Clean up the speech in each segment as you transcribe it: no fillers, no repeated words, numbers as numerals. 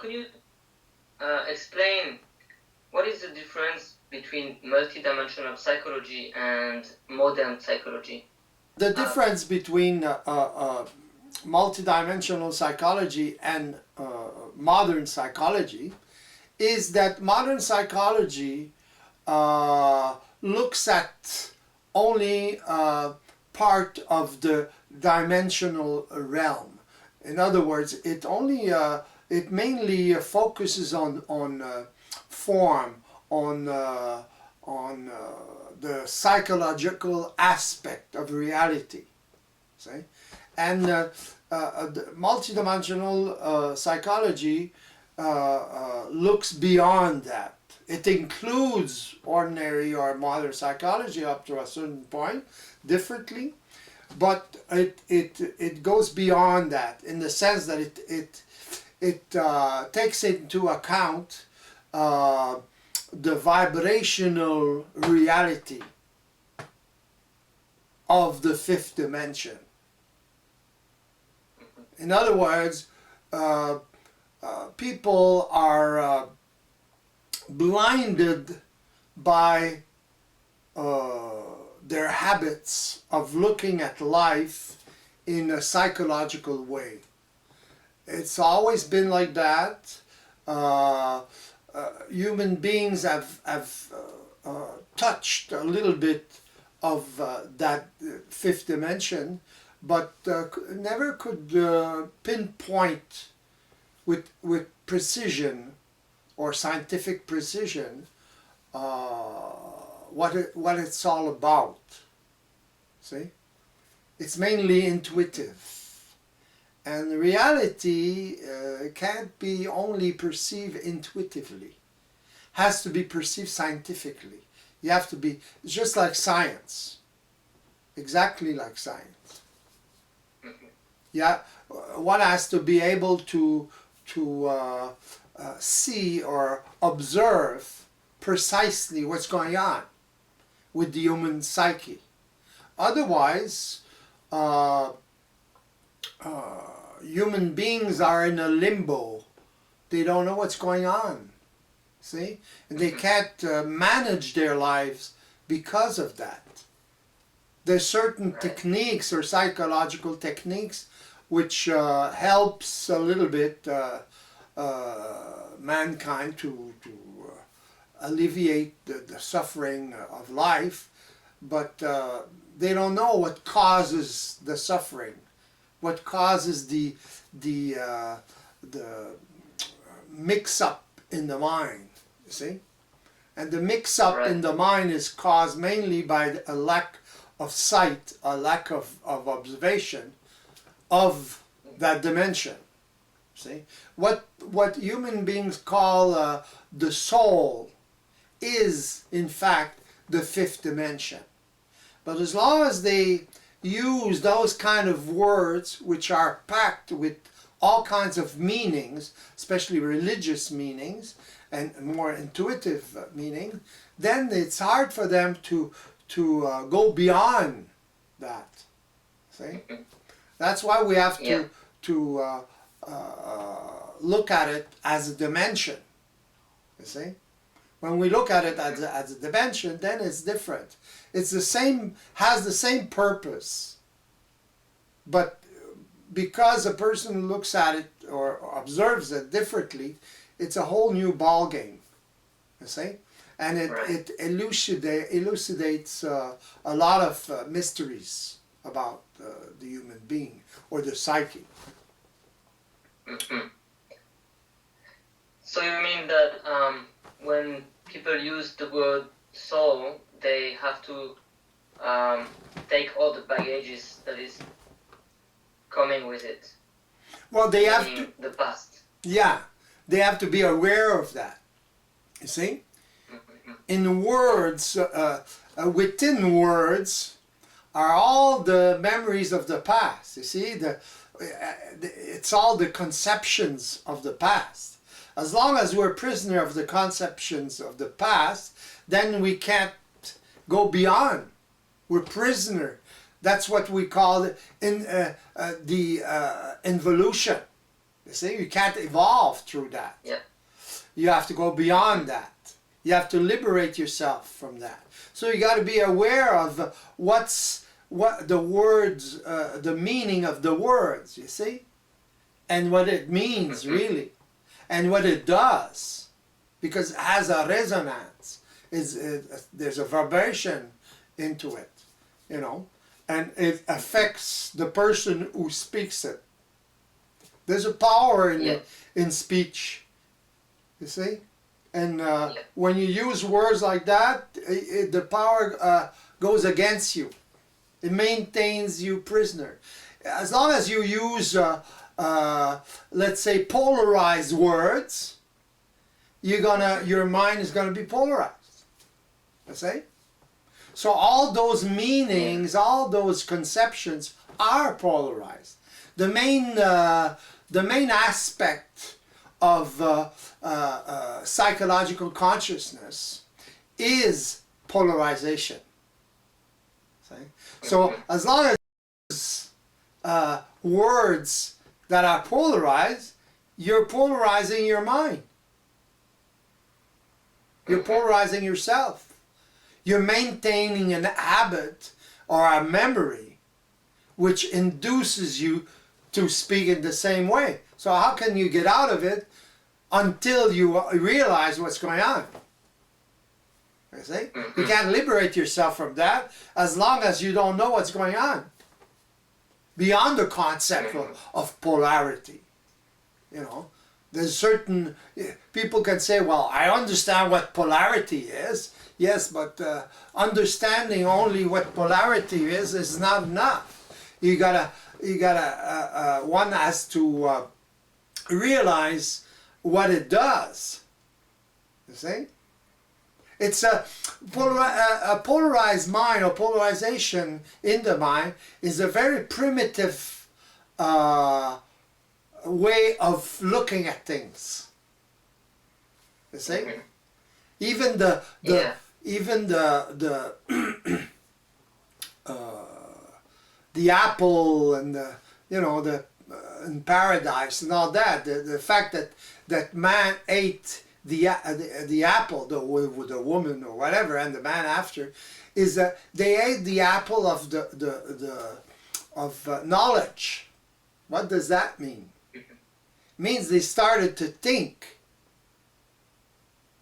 could you explain what is the difference between multidimensional psychology and modern psychology? The difference between multidimensional psychology and modern psychology is that modern psychology looks at only part of the dimensional realm. In other words, it mainly focuses on form, on the psychological aspect of reality. See? And the multidimensional psychology looks beyond that. It includes ordinary or modern psychology up to a certain point, differently, but it goes beyond that in the sense that it takes into account the vibrational reality of the fifth dimension. In other words, people are blinded by their habits of looking at life in a psychological way. It's always been like that. Human beings have touched a little bit of that fifth dimension, but never could pinpoint with precision or scientific precision what it's all about. See? It's mainly intuitive. And reality can't be only perceived intuitively. Has to be perceived scientifically. You have to be, it's just like science. Exactly like science. Yeah, one has to be able to see or observe precisely what's going on with the human psyche. Otherwise, human beings are in a limbo. They don't know what's going on. See? And they can't manage their lives because of that. There's certain techniques or psychological techniques which helps a little bit mankind to alleviate the suffering of life, but they don't know what causes the suffering, what causes the mix-up in the mind, you see? And the mix-up in the mind is caused mainly by a lack of sight, a lack of observation of that dimension. See? What human beings call the soul is, in fact, the fifth dimension. But as long as they use those kind of words which are packed with all kinds of meanings, especially religious meanings and more intuitive meaning, then it's hard for them to go beyond that. See? That's why we have to look at it as a dimension. You see? When we look at it as a dimension, then it's different. It's the same, has the same purpose, but because a person looks at it or observes it differently, it's a whole new ball game. You see? And it elucidates a lot of mysteries about the human being or the psyche. Mm-hmm. So you mean that when people use the word soul, they have to take all the baggages that is coming with it? Well, they have to. The past. Yeah, they have to be aware of that. You see? In words, within words, are all the memories of the past. You see, it's all the conceptions of the past. As long as we're prisoner of the conceptions of the past, then we can't go beyond. We're prisoner. That's what we call the involution. You see, you can't evolve through that. Yeah. You have to go beyond that. You have to liberate yourself from that. So you got to be aware of what the words, the meaning of the words, you see, and what it means really, and what it does, because it has a resonance. There's a vibration into it, you know, and it affects the person who speaks it. There's a power in speech, you see, and when you use words like that, the power goes against you. It maintains you prisoner. As long as you use, let's say, polarized words, your mind is gonna be polarized. You see? So all those meanings, all those conceptions are polarized. The main aspect of psychological consciousness is polarization. See? So as long as words that are polarized, you're polarizing your mind. You're polarizing yourself. You're maintaining an habit or a memory which induces you to speak in the same way. So how can you get out of it until you realize what's going on? You see? You can't liberate yourself from that as long as you don't know what's going on. Beyond the concept of polarity. You know, there's certain, people can say, well, I understand what polarity is. Yes, but understanding only what polarity is not enough. One has to realize what it does. You see? It's a polarized mind, or polarization in the mind is a very primitive way of looking at things. You see? Even the apple and in paradise and all that. The fact that man ate the apple, the woman or whatever, and the man after, is that they ate the apple of knowledge. What does that mean? It means they started to think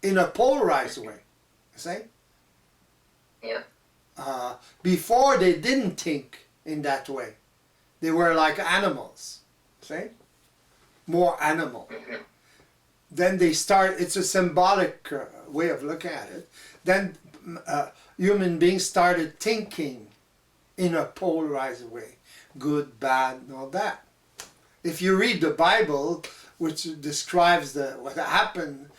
in a polarized way. You see? Yeah. Before they didn't think in that way. They were like animals. See? More animal. Then they start, it's a symbolic way of looking at it. Then human beings started thinking in a polarized way. Good, bad, and all that. If you read the Bible, which describes what happened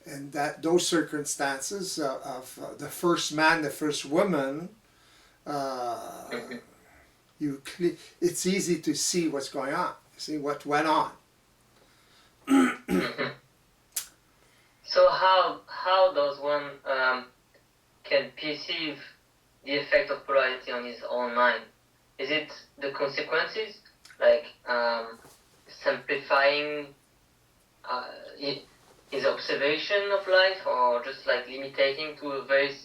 in those circumstances of the first man, the first woman, it's easy to see what's going on, see what went on. So how does one can perceive the effect of polarity on his own mind? Is it the consequences, like simplifying his observation of life, or just like limiting to very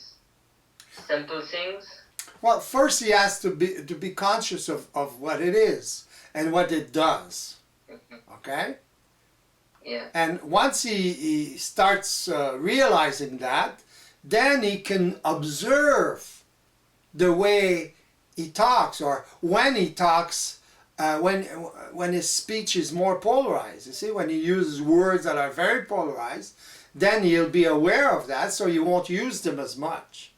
simple things? Well, first he has to be conscious of what it is and what it does. Okay? Yeah. And once he starts realizing that, then he can observe the way he talks, or when he talks, when his speech is more polarized. You see, when he uses words that are very polarized, then he'll be aware of that, so he won't use them as much.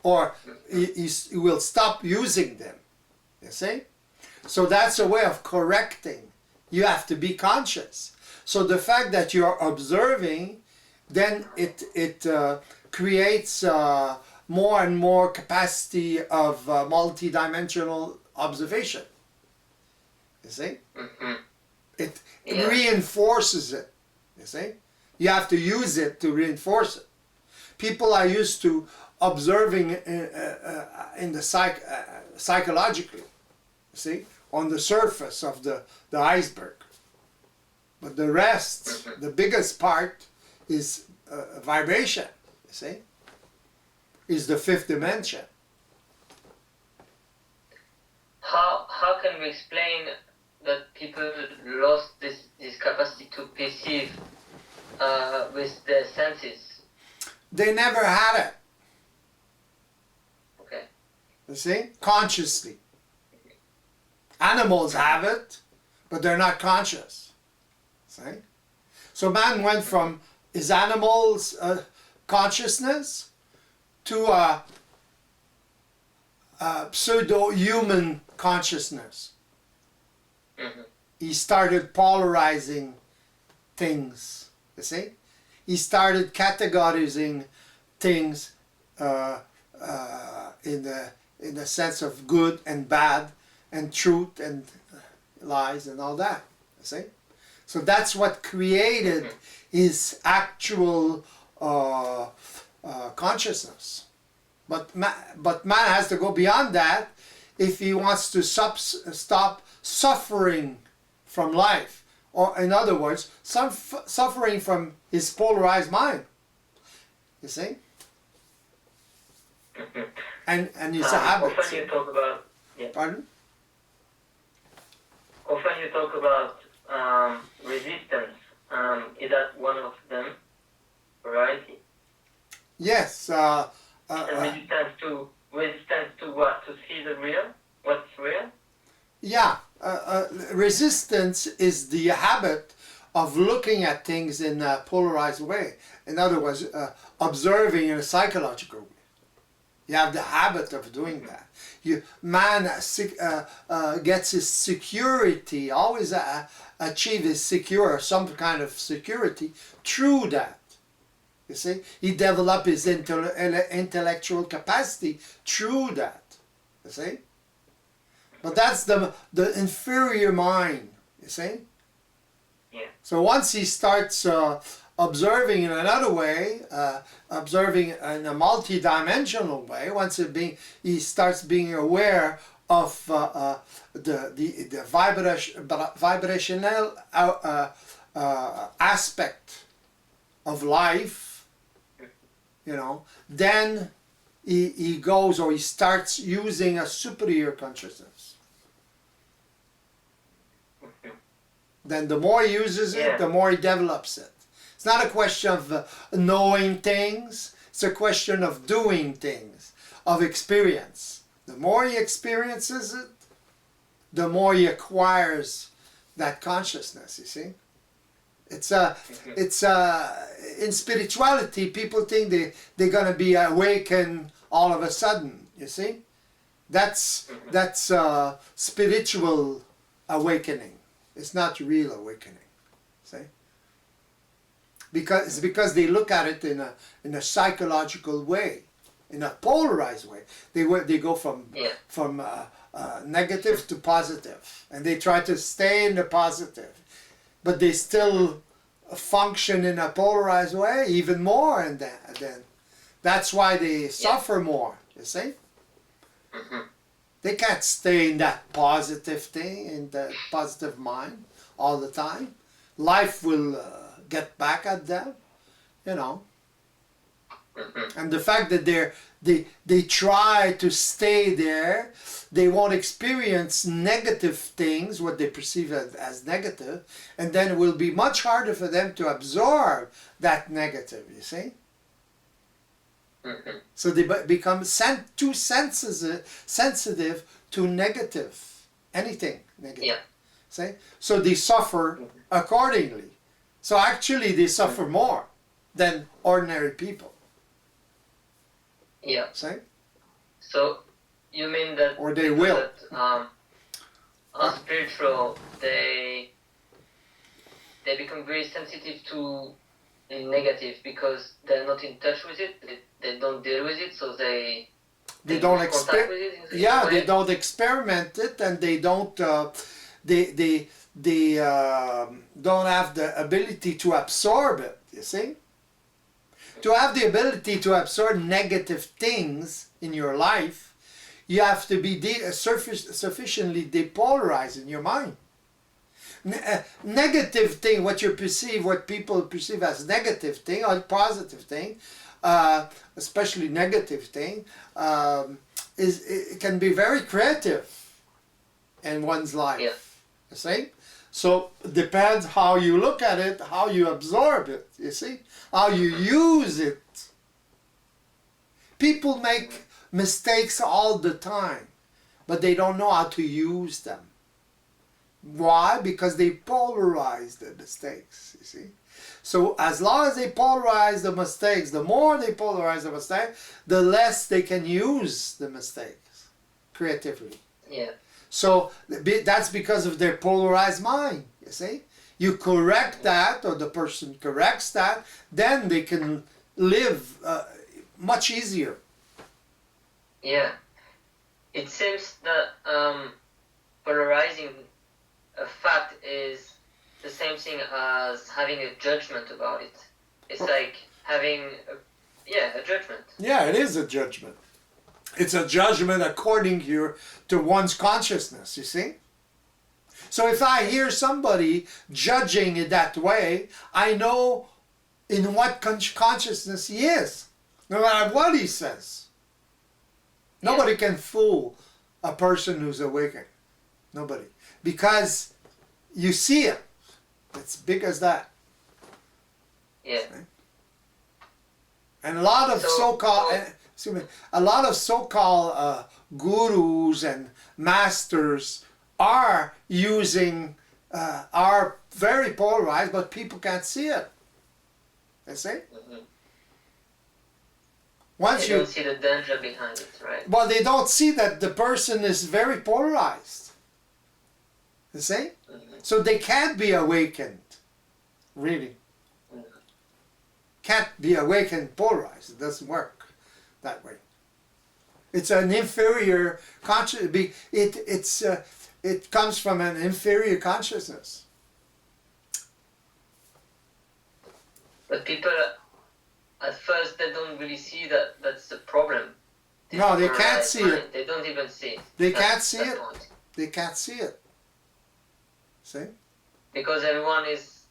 Or he will stop using them. You see? So that's a way of correcting. You have to be conscious. So the fact that you're observing, then it creates more and more capacity of multidimensional observation. You see? It reinforces it. You see? You have to use it to reinforce it. People are used to observing in the psychologically. see, on the surface of the iceberg. But the rest, the biggest part, is vibration, you see, is the fifth dimension. How can we explain that people lost this capacity to perceive with their senses? They never had it, Okay. you see, consciously. Animals have it, but they're not conscious. See? So man went from his animal's consciousness to a pseudo-human consciousness. Mm-hmm. He started polarizing things, you see? He started categorizing things in the sense of good and bad and truth and lies and all that, you see? So that's what created his actual consciousness. But man has to go beyond that if he wants to stop suffering from life. Or in other words, suffering from his polarized mind. You see? And it's a habit. Often you talk about... Yeah. Pardon? Often you talk about resistance. Is that one of them? Variety? Yes. And resistance to what? To see the real? What's real? Yeah. Resistance is the habit of looking at things in a polarized way. In other words, observing in a psychological way. You have the habit of doing that. Man gets his security, always achieve his some kind of security through that. You see, he developed his intellectual capacity through that. You see, but that's the inferior mind. You see. Yeah. So once he starts observing in another way, observing in a multidimensional way, once he starts being aware of the vibrational aspect of life, you know, then he goes, or he starts using a superior consciousness. Then the more he uses it, the more he develops it. It's not a question of knowing things, it's a question of doing things, of experience. The more he experiences it, the more he acquires that consciousness, you see. It's in spirituality, people think they're going to be awakened all of a sudden, you see. That's spiritual awakening. It's not real awakening, see. Because they look at it in a psychological way, in a polarized way. They go from negative to positive, and they try to stay in the positive, but they still function in a polarized way even more, and then that's why they suffer more. You see, they can't stay in that positive thing, in that positive mind all the time. Life will get back at them, you know. And the fact that they try to stay there, they won't experience negative things, what they perceive as negative, and then it will be much harder for them to absorb that negative, you see. So they become too sensitive to negative, anything negative. Yeah. See? So they suffer accordingly. So actually they suffer more than ordinary people. Yeah. See? So you mean that, or they will. That, are spiritual, they become very sensitive to negative because they're not in touch with it. They don't deal with it, so they don't they don't experiment it, and they don't they don't have the ability to absorb it, you see. To have the ability to absorb negative things in your life, you have to be sufficiently depolarized in your mind. Negative thing, what people perceive as negative thing or positive thing, especially negative thing, it can be very creative in one's life. Yeah. You see? So it depends how you look at it, how you absorb it, you see? How you use it. People make mistakes all the time, but they don't know how to use them. Why? Because they polarize the mistakes, you see? So as long as they polarize the mistakes, the more they polarize the mistake, the less they can use the mistakes creatively. Yeah. So that's because of their polarized mind, you see? You correct that, or the person corrects that, then they can live much easier. Yeah. It seems that polarizing a fact is the same thing as having a judgment about it. It's like having a judgment. Yeah, it is a judgment. It's a judgment according to one's consciousness, you see? So if I hear somebody judging it that way, I know in what consciousness he is, no matter what he says. Nobody can fool a person who's awakened. Nobody. Because you see it. It's big as that. Yeah. And a lot of so-called gurus and masters are very polarized, but people can't see it. You see? Mm-hmm. Once you don't see the danger behind it, right? Well, they don't see that the person is very polarized. You see? Mm-hmm. So they can't be awakened. Really. Mm-hmm. Can't be awakened polarized. It doesn't work that way. It's an inferior consciousness. It comes from an inferior consciousness. But people, at first, they don't really see that that's the problem. No, they can't see it. They don't even see it. They can't see it. They can't see it. See? Because everyone is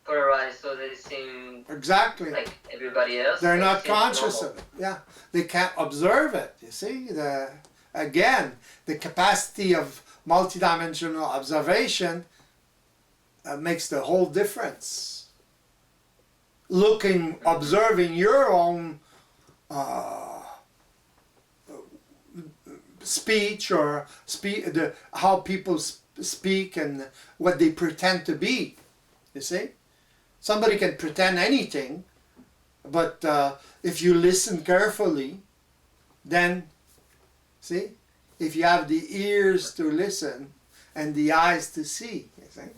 polarized, so they seem exactly like everybody else. They're not conscious of it. Yeah, they can't observe it. You see, again, the capacity of multidimensional observation makes the whole difference. Observing your own speech or how people speak and what they pretend to be. You see, somebody can pretend anything, but if you listen carefully, then see, if you have the ears to listen and the eyes to see, you see,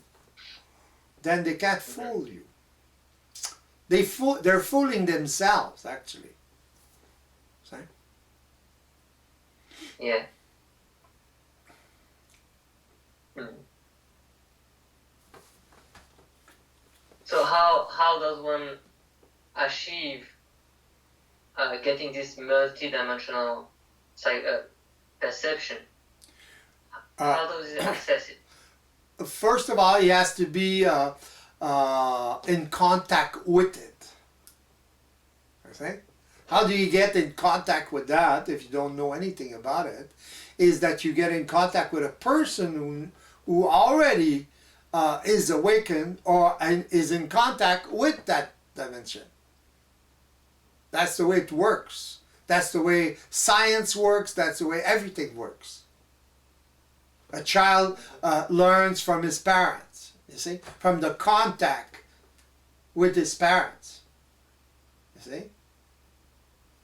then they can't fool you. They're fooling themselves, actually. See? Yeah. So how does one achieve getting this multidimensional perception? How does it access it? First of all, he has to be in contact with it. Okay? How do you get in contact with that if you don't know anything about it? Is that you get in contact with a person who already is awakened and is in contact with that dimension. That's the way it works. That's the way science works. That's the way everything works. A child learns from his parents, you see, from the contact with his parents, you see,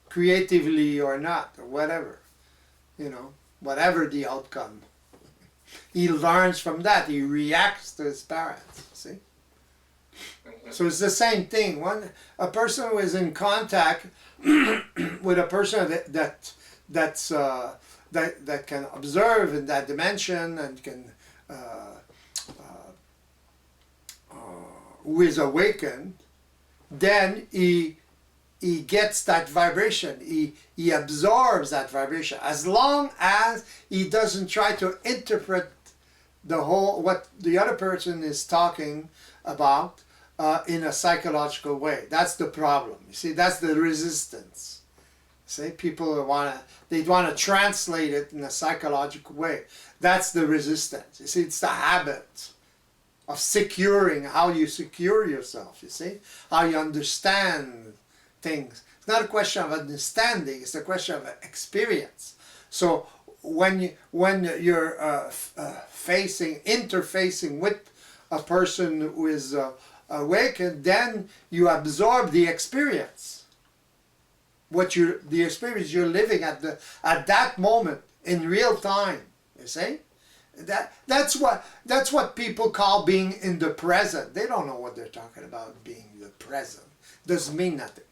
creatively or not, or whatever, whatever the outcome. He learns from that. He reacts to his parents, see. So it's the same thing. A person who is in contact with a person that can observe in that dimension and can who is awakened, then he he gets that vibration, he absorbs that vibration, as long as he doesn't try to interpret the whole, what the other person is talking about in a psychological way. That's the problem. You see, that's the resistance. See, people want to translate it in a psychological way. That's the resistance. You see, it's the habit of securing, how you secure yourself, you see, how you understand things. It's not a question of understanding, it's a question of experience. So when you're interfacing with a person who is awakened, then you absorb the experience. The experience you're living at that moment in real time. You see, that's what people call being in the present. They don't know what they're talking about. Being in the present doesn't mean nothing.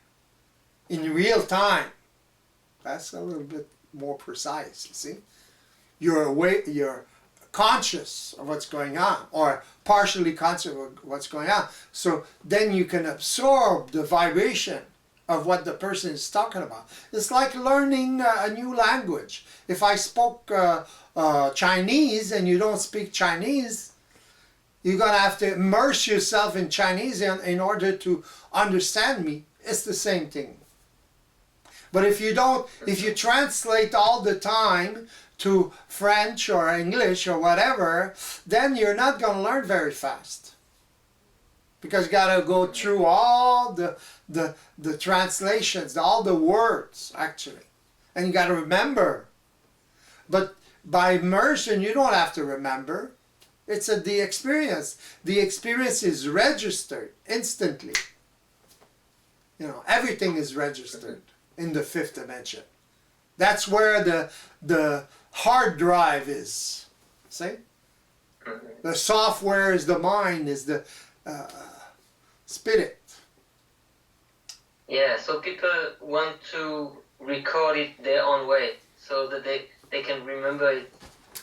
In real time, that's a little bit more precise. You see, you're awake. You're conscious of what's going on, or partially conscious of what's going on. So then you can absorb the vibration of what the person is talking about. It's like learning a new language. If I spoke Chinese and you don't speak Chinese, you're gonna have to immerse yourself in Chinese in order to understand me. It's the same thing. But if you translate all the time to French or English or whatever, then you're not going to learn very fast. Because you got to go through all the translations, all the words, actually. And you got to remember. But by immersion, you don't have to remember. It's the experience. The experience is registered instantly. You know, everything is registered in the fifth dimension. That's where the hard drive is. See? The software is the mind, is the spirit. Yeah, so people want to record it their own way, so that they can remember it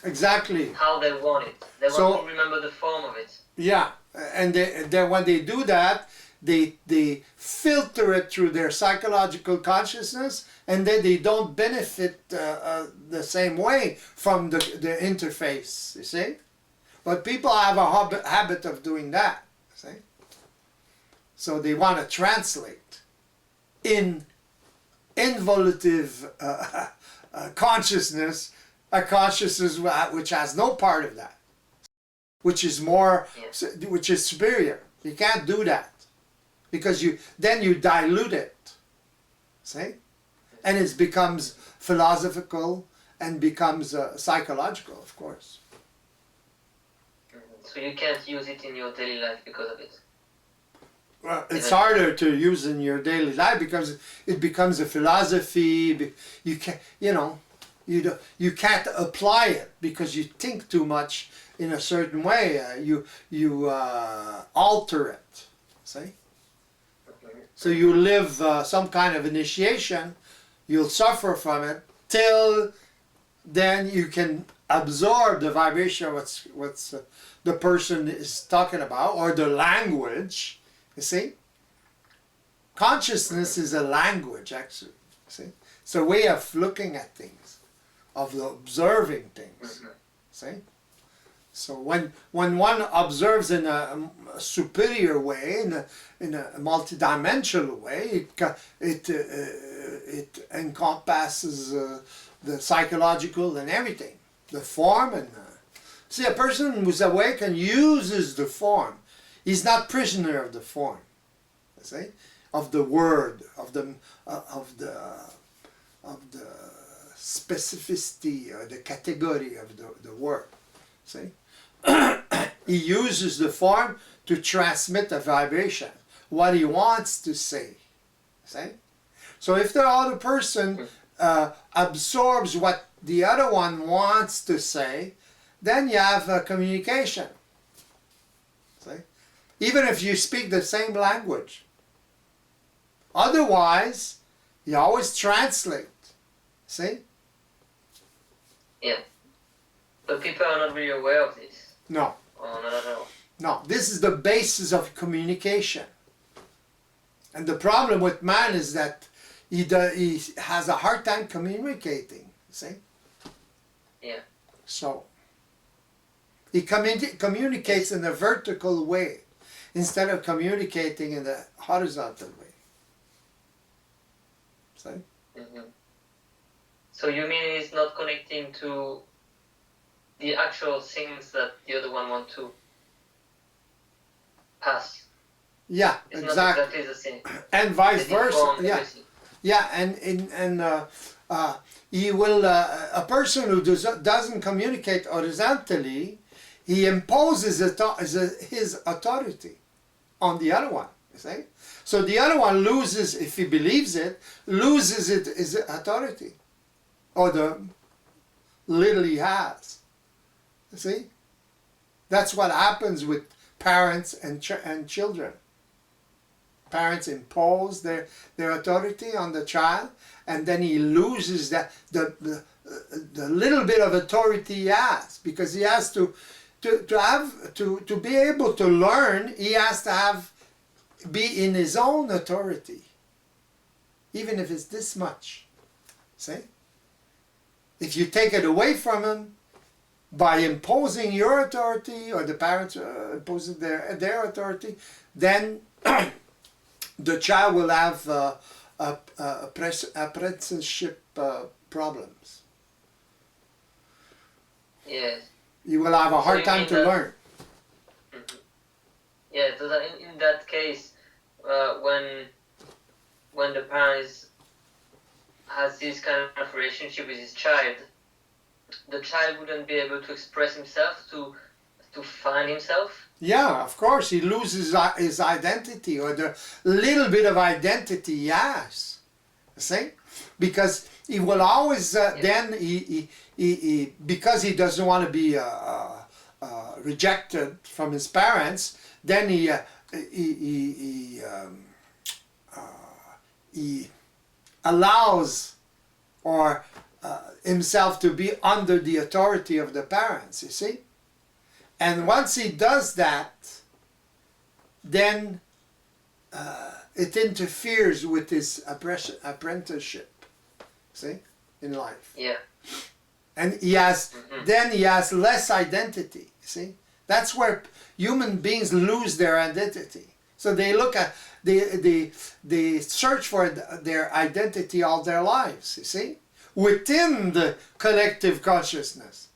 exactly how they want it. They want to remember the form of it. Yeah, and then when they do that, they filter it through their psychological consciousness, and then they don't benefit the same way from the interface, you see? But people have a habit of doing that, see? So they want to translate in involutive consciousness, a consciousness which has no part of that, which is more, which is superior. You can't do that. Because then you dilute it, see? And it becomes philosophical and becomes psychological, of course. So you can't use it in your daily life because of it. Well, it's harder to use in your daily life because it becomes a philosophy. You can't, you can't apply it because you think too much in a certain way. You alter it, see? So you live some kind of initiation, you'll suffer from it, till then you can absorb the vibration of what's the person is talking about, or the language, you see? Consciousness is a language, actually, see? It's a way of looking at things, of observing things, see? So when one observes in a superior way, in a multidimensional way, it encompasses the psychological and everything, the form and see, a person who's awakened uses the form. He's not prisoner of the form, you see, of the word, of the specificity or the category of the word. See. He uses the form to transmit a vibration, what he wants to say. See? So if the other person absorbs what the other one wants to say, then you have a communication. See? Even if you speak the same language. Otherwise, you always translate. See? Yeah. But people are not really aware of this. No. Oh, not at all. No, this is the basis of communication. And the problem with man is that he has a hard time communicating, see? Yeah. So, he communicates in a vertical way instead of communicating in a horizontal way. See? Mm-hmm. So you mean he's not connecting to the actual things that the other one want to pass? Yeah, it's exactly. Not exactly the same. And vice versa. Yeah, everything. yeah, and he will a person who doesn't communicate horizontally, he imposes his authority on the other one. You see, so the other one loses, if he believes it, loses his authority, or the little he has. You see, that's what happens with parents and children. Parents impose their authority on the child, and then he loses the little bit of authority he has, because he has to be able to learn. He has to be in his own authority, even if it's this much. See, if you take it away from him by imposing your authority, or the parents imposing their authority, then the child will have apprenticeship problems. Yes. You will have a hard time to learn. Mm-hmm. Yeah, so that in that case, when the parent has this kind of relationship with his child, the child wouldn't be able to express himself, to find himself. Yeah, of course, he loses his identity, or the little bit of identity he has. See, because he will always then he because he doesn't want to be rejected from his parents, then he allows or himself to be under the authority of the parents. You see. And once he does that, then it interferes with his apprenticeship, see, in life. Yeah. And he has, then he has less identity, see. That's where human beings lose their identity. So they look at, they search for their identity all their lives, you see, within the collective consciousness.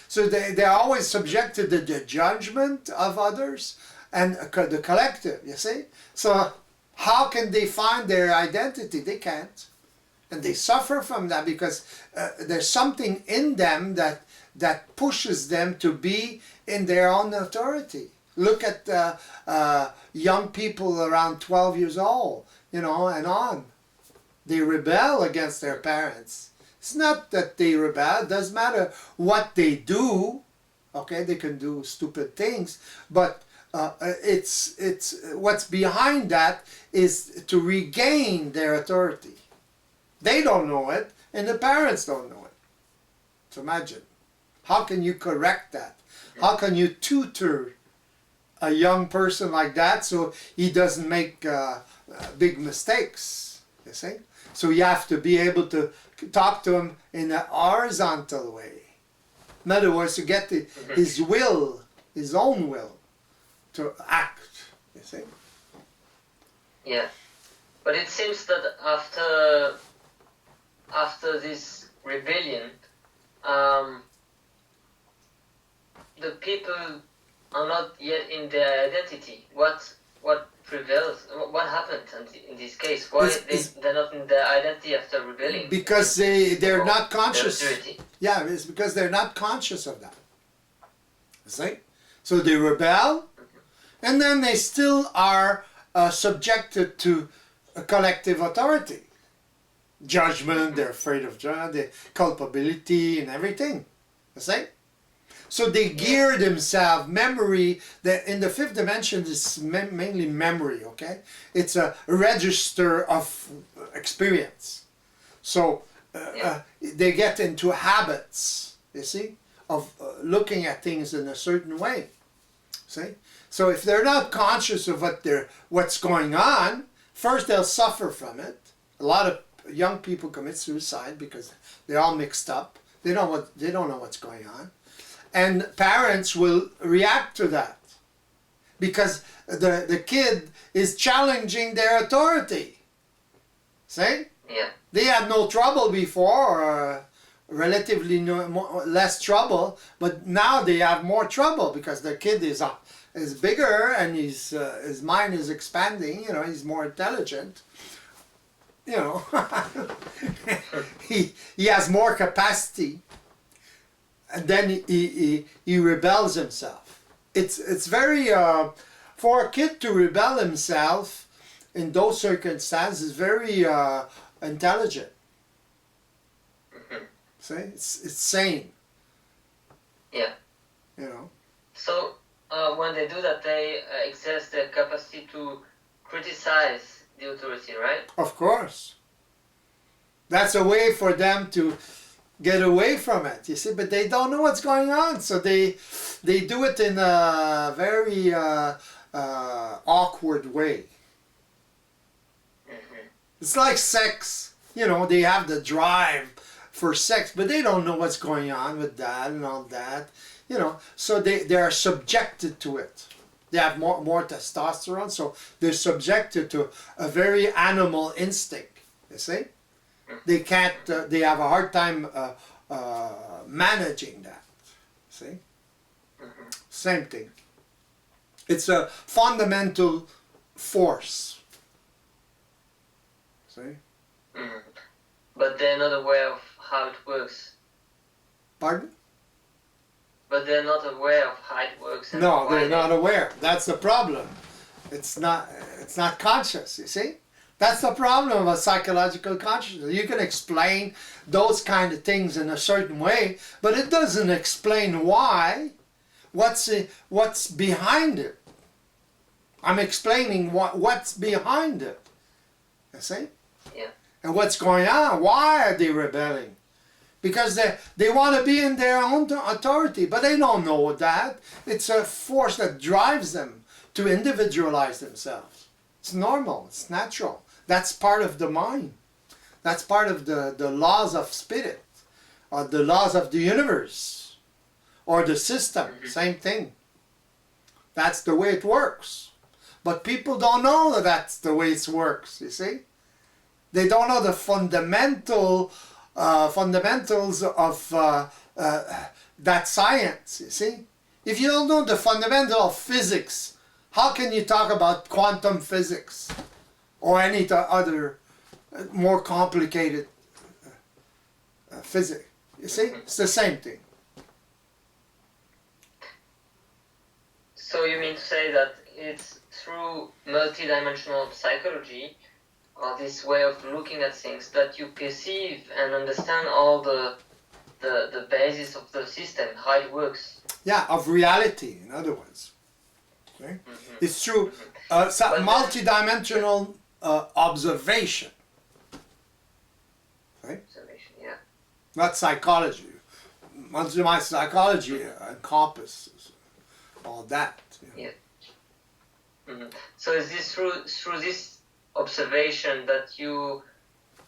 So they're always subjected to the judgment of others and the collective, you see? So how can they find their identity? They can't. And they suffer from that, because there's something in them that pushes them to be in their own authority. Look at young people around 12 years old, you know, and on. They rebel against their parents. It's not that they rebel, it doesn't matter what they do, okay, they can do stupid things, but it's what's behind that is to regain their authority. They don't know it, and the parents don't know it. So imagine, how can you correct that? How can you tutor a young person like that so he doesn't make big mistakes, you see? So you have to be able to talk to him in a horizontal way. In other words, to get his will, his own will, to act, you see? Yeah. But it seems that after this rebellion, the people are not yet in their identity. What prevails? What happened in this case? Why they're not in their identity after rebelling? Because they're not conscious. Yeah, it's because they're not conscious of that. See? So they rebel, and then they still are subjected to a collective authority. Judgment, they're afraid of the culpability and everything. You see? So they gear themselves, memory, in the fifth dimension is mainly memory, okay? It's a register of experience. So they get into habits, you see, of looking at things in a certain way, see? So if they're not conscious of what's going on, First, they'll suffer from it. A lot of young people commit suicide because they're all mixed up. They don't know what's going on. And parents will react to that because the kid is challenging their authority. See? Yeah. They had no trouble before, or relatively less trouble, but now they have more trouble because the kid is bigger and his mind is expanding. You know, he's more intelligent. You know, he has more capacity, and then he rebels himself. It's very for a kid to rebel himself in those circumstances is very intelligent. Mm-hmm. See, it's sane. Yeah. You know. So when they do that, they exercise their capacity to criticize the authority, right? Of course. That's a way for them to get away from it, you see, but they don't know what's going on, so they do it in a very awkward way. Mm-hmm. It's like sex, you know, they have the drive for sex, but they don't know what's going on with that and all that, you know, so they are subjected to it. They have more testosterone, so they're subjected to a very animal instinct, you see? They can't, they have a hard time managing that, see? Mm-hmm. Same thing. It's a fundamental force, see? Mm-hmm. But they're not aware of how it works. Pardon? But they're not aware of how it works. And No, why they're not aware. That's the problem. It's not conscious, you see? That's the problem of a psychological consciousness. You can explain those kind of things in a certain way, but it doesn't explain why, what's behind it. I'm explaining what's behind it, you see? Yeah. And what's going on. Why are they rebelling? Because they want to be in their own authority, but they don't know that. It's a force that drives them to individualize themselves. It's normal, it's natural. That's part of the mind. That's part of the laws of spirit, or the laws of the universe, or the system, same thing. That's the way it works. But people don't know that that's the way it works, you see? They don't know the fundamentals of that science, you see? If you don't know the fundamental of physics, how can you talk about quantum physics or any other more complicated physics? You see? It's the same thing. So you mean to say that it's through multidimensional psychology, or this way of looking at things, that you perceive and understand all the basis of the system, how it works. Yeah, of reality, in other words. Okay? Mm-hmm. It's through multidimensional observation. Okay? Observation, yeah. Not psychology. Multidimensional psychology encompasses all that. Yeah. Mm-hmm. So is this through this observation that you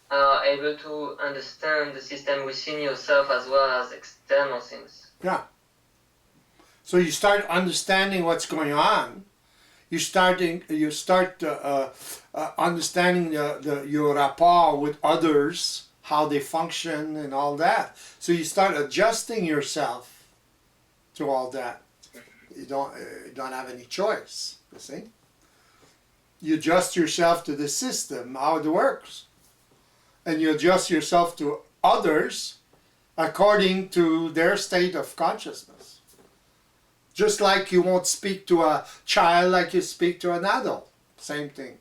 are able to understand the system within yourself as well as external things? Yeah. So you start understanding what's going on. You start understanding your rapport with others, how they function and all that. So you start adjusting yourself to all that. You don't have any choice, you see? You adjust yourself to the system, how it works. And you adjust yourself to others according to their state of consciousness. Just like you won't speak to a child like you speak to an adult. Same thing.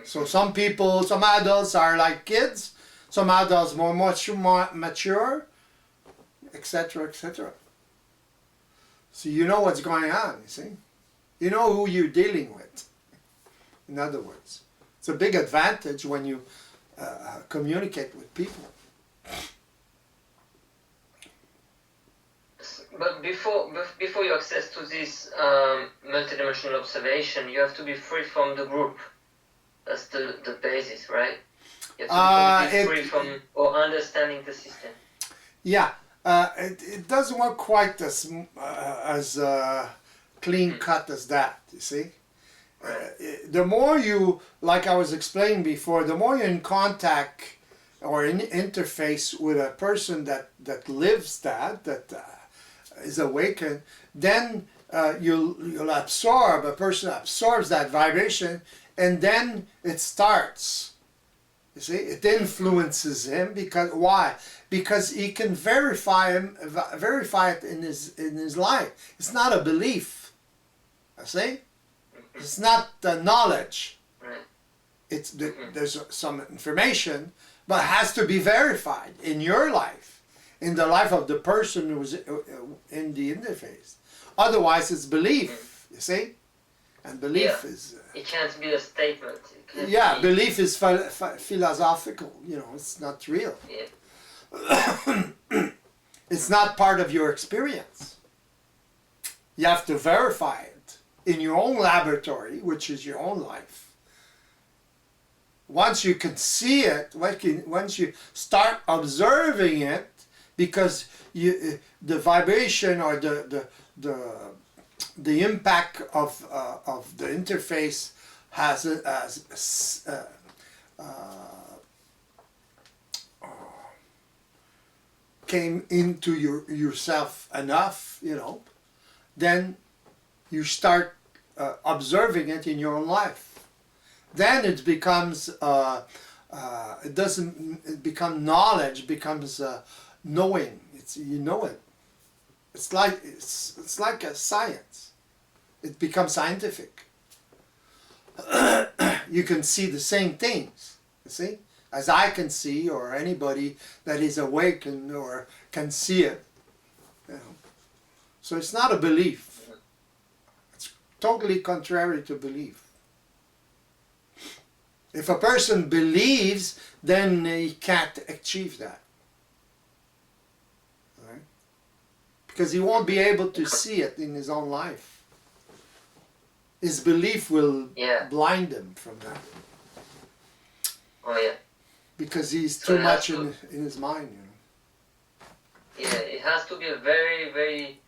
So some adults are like kids, some adults more mature, etc., etc. So you know what's going on, you see? You know who you're dealing with, in other words. It's a big advantage when you communicate with people. But before you access to this multidimensional observation, you have to be free from the group. That's the basis, right? You have to be free from or understanding the system. Yeah, it doesn't work quite as clean cut as that. You see, the more you, like I was explaining before, the more you're in contact or in interface with a person that lives that is awakened, then you'll absorb. A person absorbs that vibration, and then it starts. You see, it influences him because why? Because he can verify it in his life. It's not a belief. You see, it's not the knowledge. It's there's some information, but it has to be verified in your life, in the life of the person who's in the interface. Otherwise, it's belief. You see, and belief is. It can't be a statement. Yeah, belief is philosophical. You know, it's not real. Yeah. It's not part of your experience. You have to verify it in your own laboratory, which is your own life. Once you can see it, once you start observing it, because the vibration or the impact of the interface came into yourself enough, you know, then you start observing it in your own life. Then it becomes it doesn't become knowledge, it becomes knowing. You know it. It's like a science. It becomes scientific. You can see the same things, you see, as I can see, or anybody that is awakened or can see it. You know. So it's not a belief. It's totally contrary to belief. If a person believes, then he can't achieve that. Right? Because he won't be able to see it in his own life. His belief will blind him from that. Oh yeah. Because he's too much in his mind, you know. Yeah, it has to be a very, very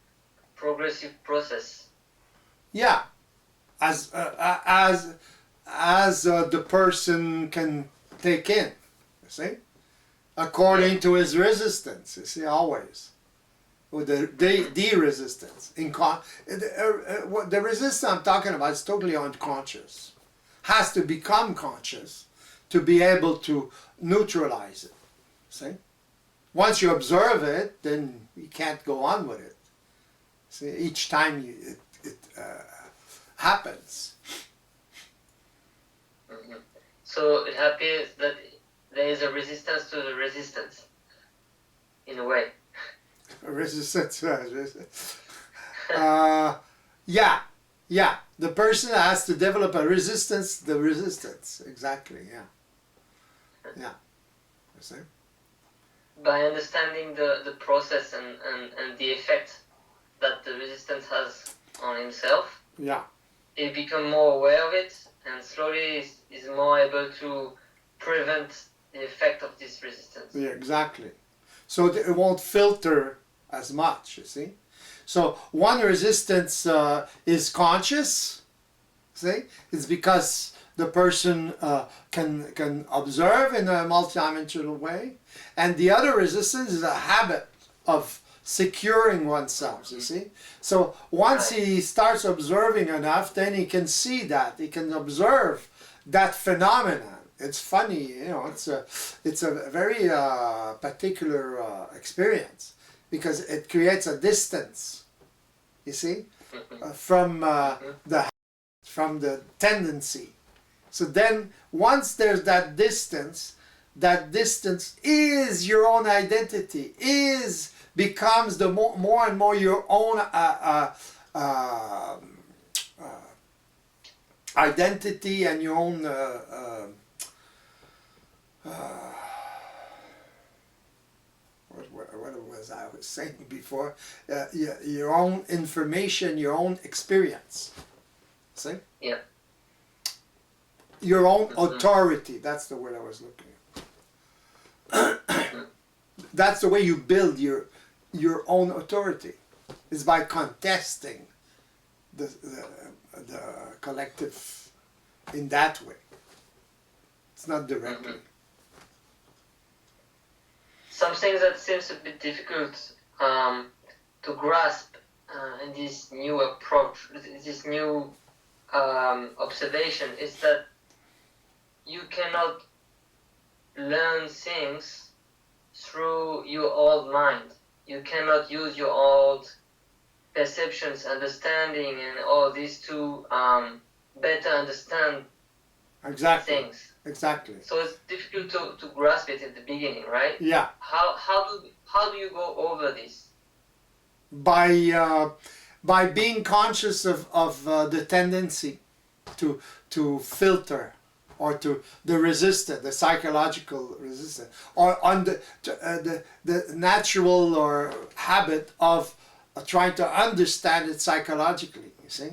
progressive process. Yeah, as the person can take in, you see, according to his resistance. You see, always. With the resistance. The resistance I'm talking about is totally unconscious. Has to become conscious to be able to neutralize it. See? Once you observe it, then you can't go on with it. See, each time it happens. So it happens that there is a resistance to the resistance, in a way. Resistance. Yeah. The person has to develop a resistance. The resistance, exactly. Yeah. You see? By understanding the process and the effect that the resistance has on himself. Yeah. He becomes more aware of it, and slowly is more able to prevent the effect of this resistance. Yeah, exactly. So it won't filter as much, you see. So one resistance is conscious, see? It's because the person can observe in a multidimensional way. And the other resistance is a habit of securing oneself, you see. So once he starts observing enough, then he can see that. He can observe that phenomenon. It's funny, you know, it's a very particular experience because it creates a distance, you see, from the tendency. So then once there's that distance is your own identity, becomes the more and more your own identity and your own what was as I was saying before, your own information, your own experience. See? Yeah. Your own authority, that's the word I was looking at. That's the way you build your own authority, is by contesting the collective in that way. It's not directly. Something that seems a bit difficult to grasp in this new approach, this new observation, is that you cannot learn things through your old mind. You cannot use your old perceptions, understanding, and all these to better understand things. Exactly. So it's difficult to grasp it at the beginning, right? Yeah. How do you go over this? By being conscious of the tendency to filter, or to the resistance, the psychological resistance, or on the natural or habit of trying to understand it psychologically. You see,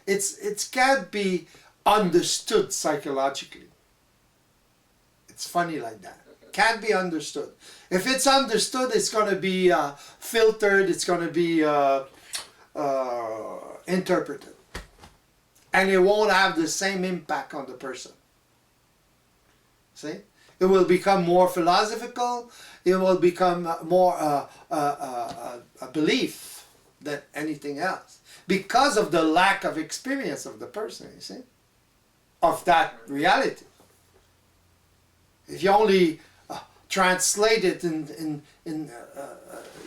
it can't be understood psychologically. It's funny like that. Can't be understood. If it's understood, it's going to be filtered. It's going to be interpreted. And it won't have the same impact on the person. See? It will become more philosophical. It will become more a belief than anything else. Because of the lack of experience of the person, you see? Of that reality. If you only translate it in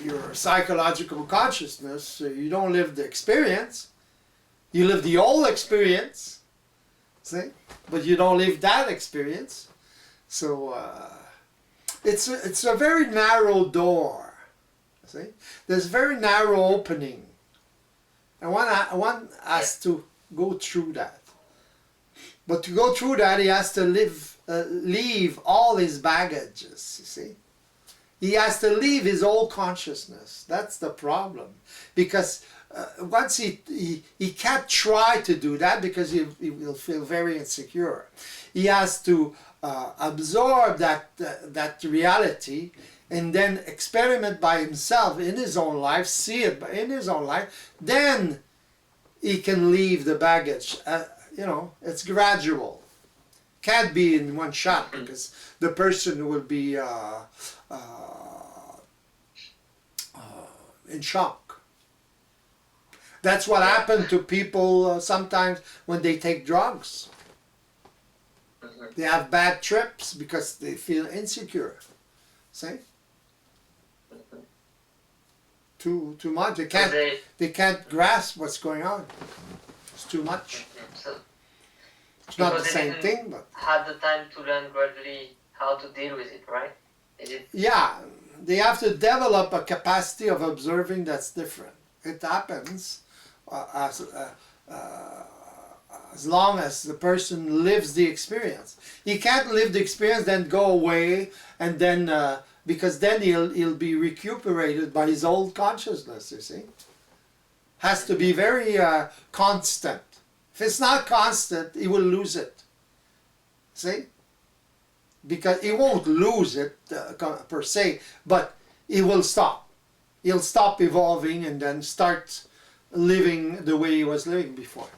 your psychological consciousness, you don't live the experience. You live the old experience, see, but you don't live that experience. So it's a very narrow door. See, there's a very narrow opening, and one has to go through that. But to go through that, he has to leave all his baggages. You see, he has to leave his old consciousness. That's the problem, because once he can't try to do that, because he will feel very insecure. He has to absorb that reality and then experiment by himself in his own life, see it in his own life. Then he can leave the baggage. It's gradual. Can't be in one shot, because the person will be in shock. That's what happened to people sometimes when they take drugs. They have bad trips because they feel insecure. See? Too much. They can't grasp what's going on. It's too much. It's not the same thing, but have the time to learn gradually how to deal with it, right? Yeah, they have to develop a capacity of observing that's different. It happens as long as the person lives the experience. He can't live the experience, then go away, and then because then he'll be recuperated by his old consciousness. You see, has to be very constant. If it's not constant, he will lose it. See, because he won't lose it per se, but he will stop. He'll stop evolving and then start living the way he was living before.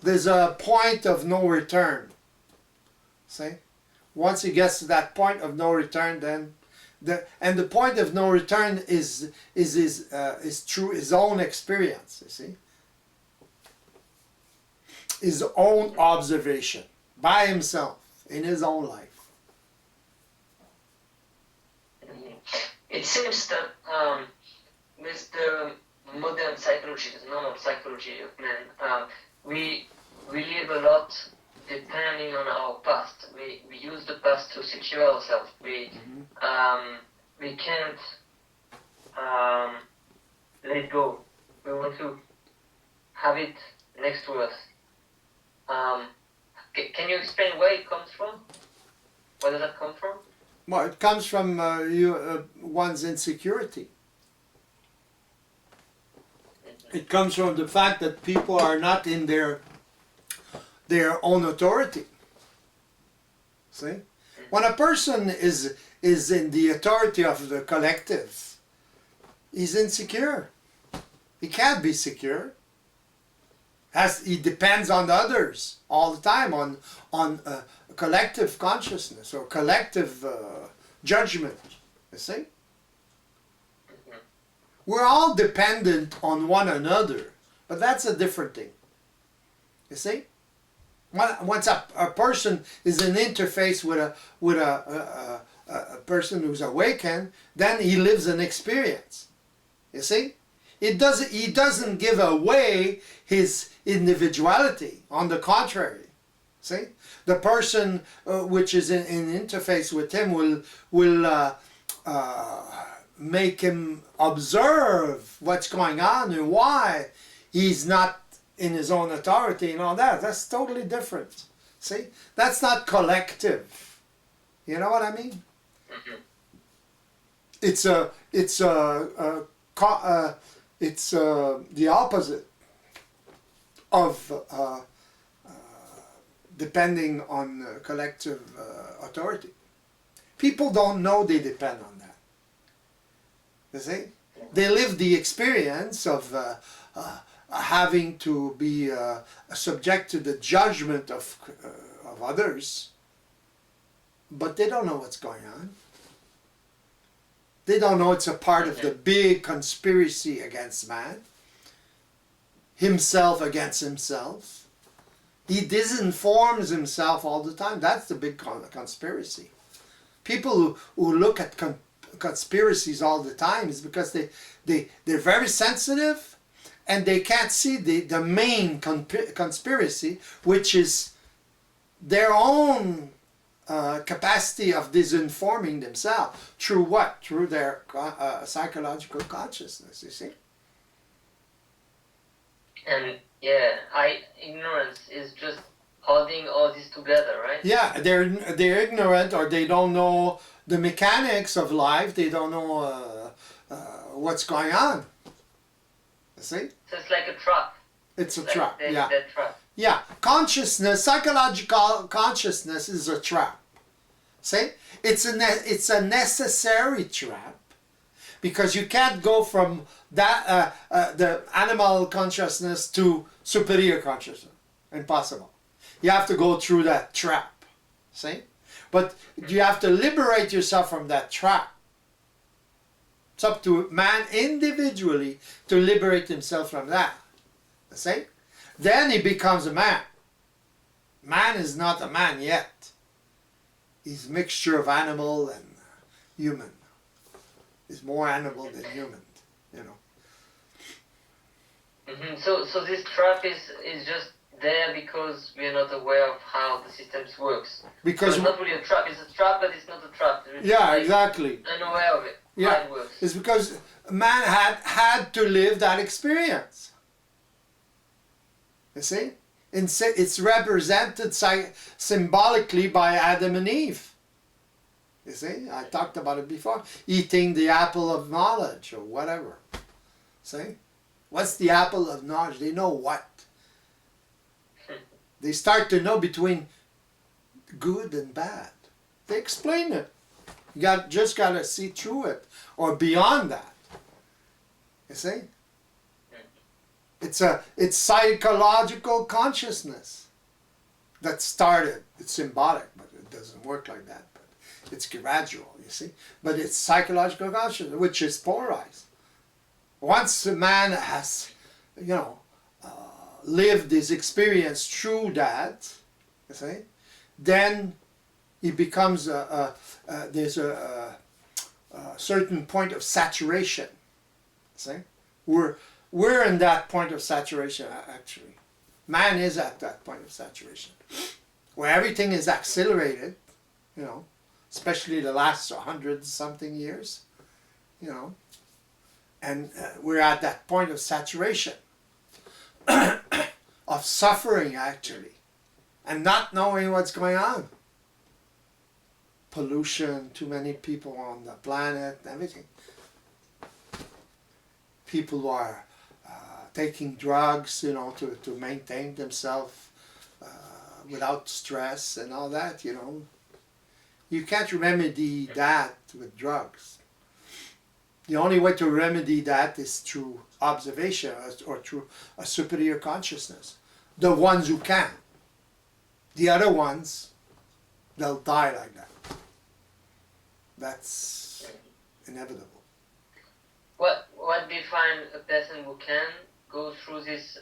There's a point of no return. See? Once he gets to that point of no return, then the point of no return is through his own experience, you see? His own observation, by himself, in his own life. It seems that with the modern psychology, the normal psychology of man, we live a lot depending on our past. We use the past to secure ourselves. We can't let it go. We want to have it next to us. Can you explain where it comes from? Where does that come from? Well, it comes from one's insecurity. It comes from the fact that people are not in their own authority. See? When a person is in the authority of the collective, he's insecure. He can't be secure. He depends on others all the time, on collective consciousness or collective judgment. You see? We're all dependent on one another, but that's a different thing. You see? Once a person is in interface with a person who's awakened, then he lives an experience. You see? He doesn't give away his individuality. On the contrary. See? The person which is in interface with him will make him observe what's going on and why he's not in his own authority and all that. That's totally different. See? That's not collective. You know what I mean? It's the opposite of depending on collective authority. People don't know they depend on that. You see? They live the experience of having to be subject to the judgment of others, but they don't know what's going on. They don't know it's a part of the big conspiracy against man, himself against himself. He disinforms himself all the time. That's the big conspiracy. People who look at conspiracies all the time is because they're very sensitive and they can't see the main conspiracy, which is their own capacity of disinforming themselves. Through what? Through their psychological consciousness, you see? And yeah, ignorance is just holding all this together, right? Yeah, they're ignorant, or they don't know the mechanics of life. They don't know what's going on. You see? So it's like a trap. It's a trap. Yeah. That trap. Yeah, consciousness, psychological consciousness is a trap. See? It's a necessary trap, because you can't go from that the animal consciousness to superior consciousness. Impossible. You have to go through that trap. See? But you have to liberate yourself from that trap. It's up to man individually to liberate himself from that. See? Then he becomes a man. Man is not a man yet. He's a mixture of animal and human. He's more animal than human, you know. So this trap is just there because we're not aware of how the system works. Because so it's not really a trap. It's a trap, but it's not a trap. Yeah, exactly. Unaware of it. Yeah, how it works. It's because man had to live that experience. You see? It's represented symbolically by Adam and Eve. You see? I talked about it before. Eating the apple of knowledge or whatever. See? What's the apple of knowledge? They know what? They start to know between good and bad. They explain it. You just got to see through it or beyond that. You see? It's psychological consciousness that started. It's symbolic, but it doesn't work like that. But it's gradual, you see. But it's psychological consciousness, which is polarized. Once a man has, lived his experience through that, you see, then he becomes there's a certain point of saturation. See, we're in that point of saturation actually. Man is at that point of saturation, where everything is accelerated, especially the last 100-something years, and we're at that point of saturation, of suffering actually, and not knowing what's going on. pollution, too many people on the planet, everything. People who are taking drugs, you know, to maintain themselves without stress and all that, you know. You can't remedy that with drugs. The only way to remedy that is through observation or through a superior consciousness. The ones who can. The other ones, they'll die like that. That's inevitable. What defines a person who can go through this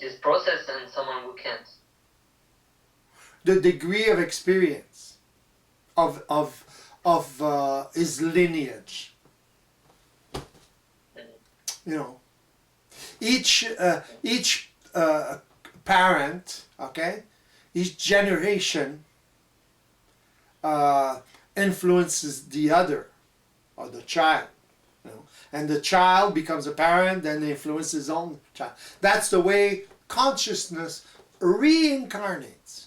this process and someone who can't? The degree of experience of his lineage. You know, each parent, okay, each generation influences the other, or the child. You know? And the child becomes a parent, then they influence his own child. That's the way consciousness reincarnates.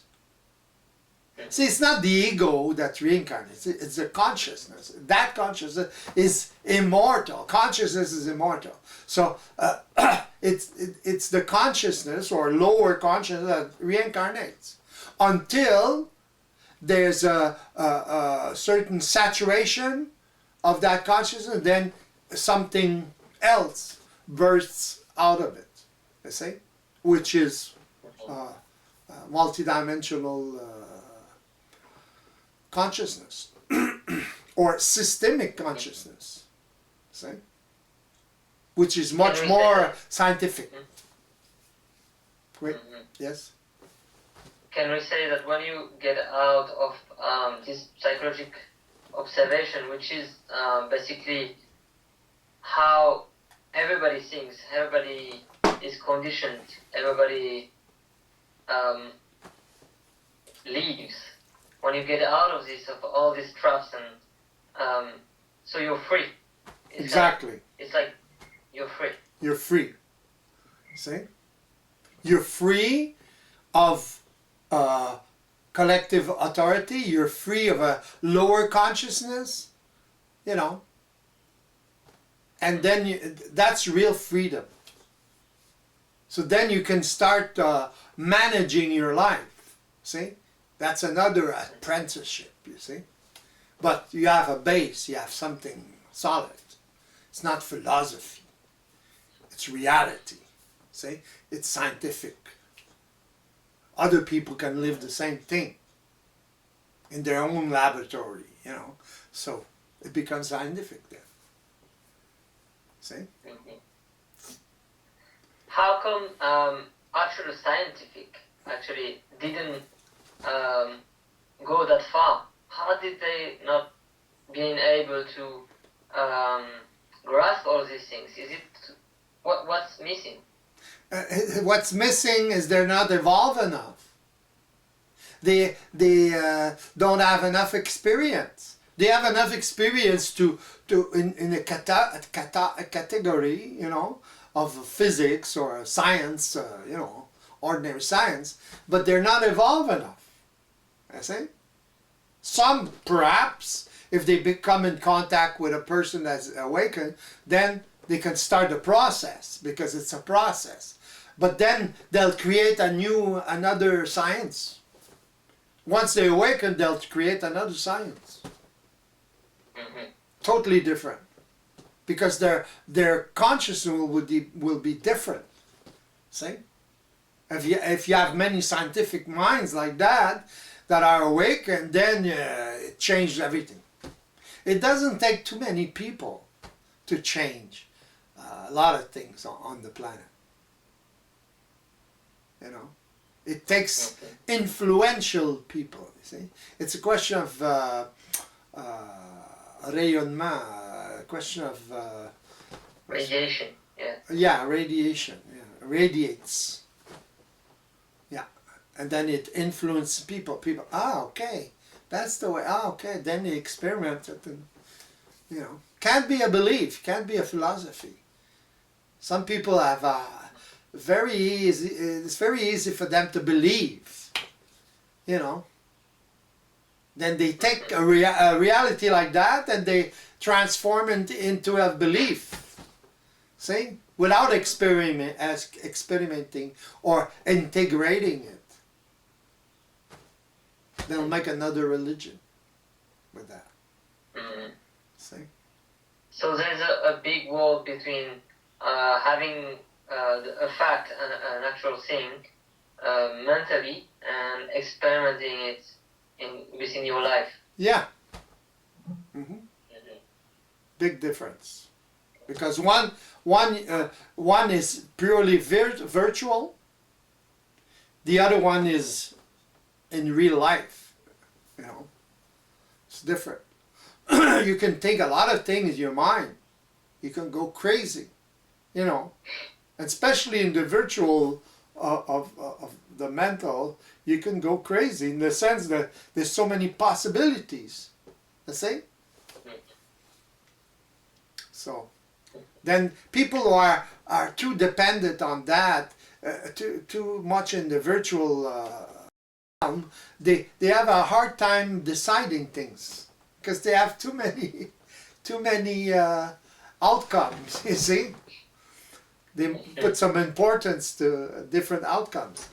See, it's not the ego that reincarnates, it's the consciousness. That consciousness is immortal. Consciousness is immortal. So it's the consciousness or lower consciousness that reincarnates until there's a certain saturation of that consciousness, then something else bursts out of it, you see, which is multidimensional consciousness or systemic consciousness, see, which is much more scientific. Wait, yes? Can we say that when you get out of this psychological observation, which is basically how everybody thinks, everybody is conditioned, everybody lives, when you get out of this, of all these traps, and so you're free. Exactly. It's like you're free. You're free. See? You're free of collective authority. You're free of a lower consciousness, you know. And then that's real freedom. So then you can start managing your life. See? That's another apprenticeship, you see. But you have a base, you have something solid. It's not philosophy. It's reality. See? It's scientific. Other people can live the same thing in their own laboratory, you know. So it becomes scientific then. See? How come actual scientific actually didn't go that far? How did they not being able to grasp all these things? Is it what's missing? What's missing is they're not evolved enough. They don't have enough experience. They have enough experience to in a category, you know, of physics or science, you know, ordinary science, but they're not evolved enough. I see. Some perhaps, if they become in contact with a person that's awakened, then they can start the process because it's a process. But then they'll create another science. Once they awaken, they'll create another science. Totally different. Because their consciousness will be different. See? If you have many scientific minds like that are awakened, then it changes everything. It doesn't take too many people to change a lot of things on the planet. You know, it takes influential people. You see, it's a question of rayonnement, a question of radiation. Yeah. Yeah, radiation. Yeah, radiates. Yeah, and then it influences people. People, okay, that's the way. Okay, then they experiment it, and you know, can't be a belief, can't be a philosophy. Some people have very easy. It's very easy for them to believe, you know. Then they take a reality like that and they transform it into a belief. See? Without experimenting or integrating it. They'll make another religion with that. Mm-hmm. See? So there's a big wall between having a fact, an actual thing, mentally, and experimenting it within your life. Yeah. Mm-hmm. Big difference. Because one is purely virtual, the other one is in real life. You know, it's different. You can think a lot of things in your mind. You can go crazy, you know, especially in the virtual of the mental. You can go crazy in the sense that there's so many possibilities. You see? So then people who are too dependent on that, too much in the virtual realm, they have a hard time deciding things because they have too many outcomes. You see, they put some importance to different outcomes.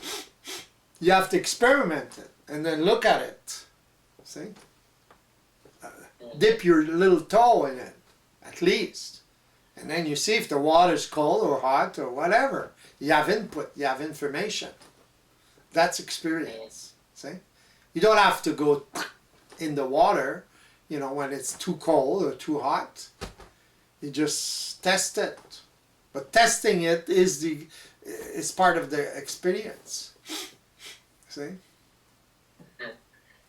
You have to experiment it and then look at it. See, dip your little toe in it at least. And then you see if the water's cold or hot or whatever. You have input, you have information. That's experience. See? You don't have to go in the water, you know, when it's too cold or too hot. You just test it. But testing it is part of the experience. See?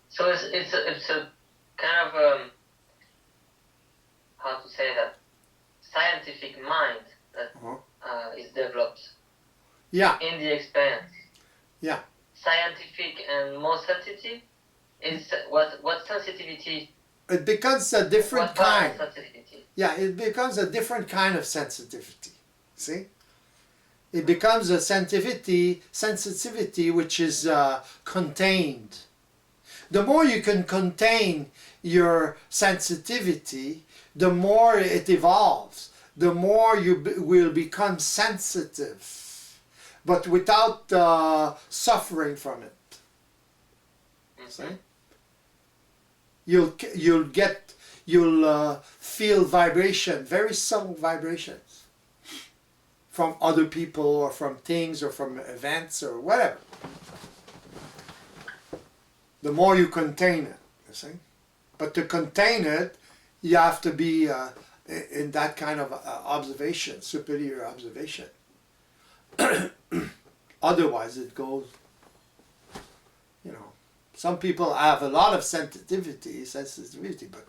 So it's a kind of how to say that, scientific mind that is developed. Yeah. In the experience. Yeah. Scientific and more sensitive is what sensitivity. It becomes a different kind. Of sensitivity? Yeah, it becomes a different kind of sensitivity. See? It becomes a sensitivity which is contained. The more you can contain your sensitivity, the more it evolves, the more you will become sensitive, but without suffering from it. See? You'll feel vibration, very subtle vibrations from other people or from things or from events or whatever. The more you contain it, you see. But to contain it, you have to be in that kind of observation, superior observation. Otherwise it goes, you know, some people have a lot of sensitivity, but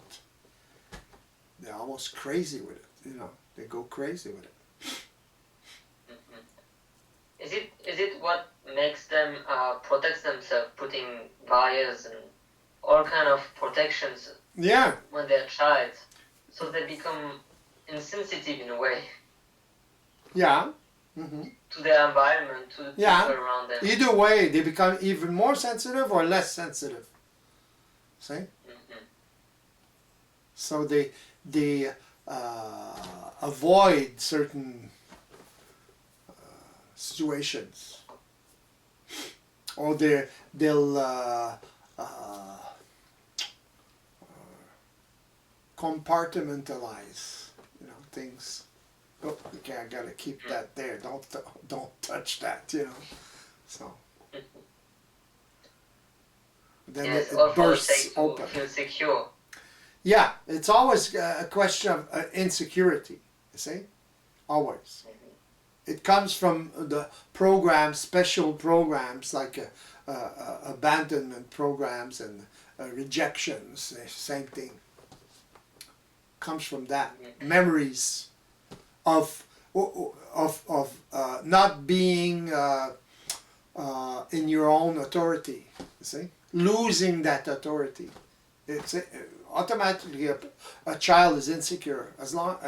they're almost crazy with it, you know, they go crazy with it. Is it what makes them protect themselves, putting barriers and all kind of protections? Yeah. When they're a child, so they become insensitive in a way. Yeah. Mm-hmm. To their environment, to the people around them. Either way, they become even more sensitive or less sensitive. See? Mm-hmm. So they avoid certain situations, or they'll compartmentalize, you know, things. Oh, okay, I gotta keep that there. Don't touch that, you know. So then yes, it bursts open. Feel secure. Yeah, it's always a question of insecurity. You see, always. It comes from the programs, special programs like abandonment programs and rejections. Same thing. Comes from that. Memories of not being in your own authority. You see, losing that authority. It's automatically a child is insecure as long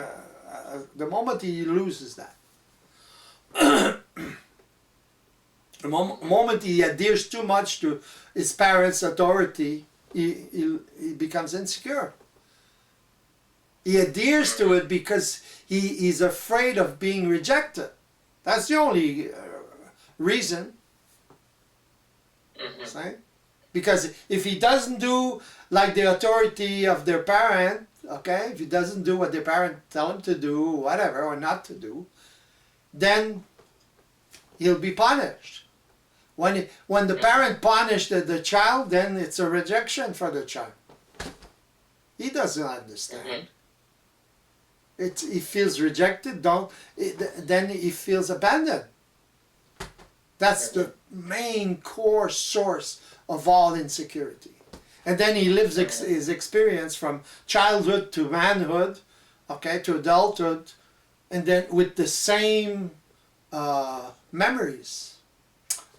the moment he loses that. The moment he adheres too much to his parents' authority, he becomes insecure. He adheres to it because he's afraid of being rejected. That's the only reason. See? Because if he doesn't do like the authority of their parent, okay, if he doesn't do what their parent tell him to do, whatever, or not to do, then he'll be punished. When the parent punished the child, then it's a rejection for the child. He doesn't understand. He feels rejected, then he feels abandoned. That's the main core source of all insecurity. And then he lives his experience from childhood to manhood, okay, to adulthood, and then with the same memories,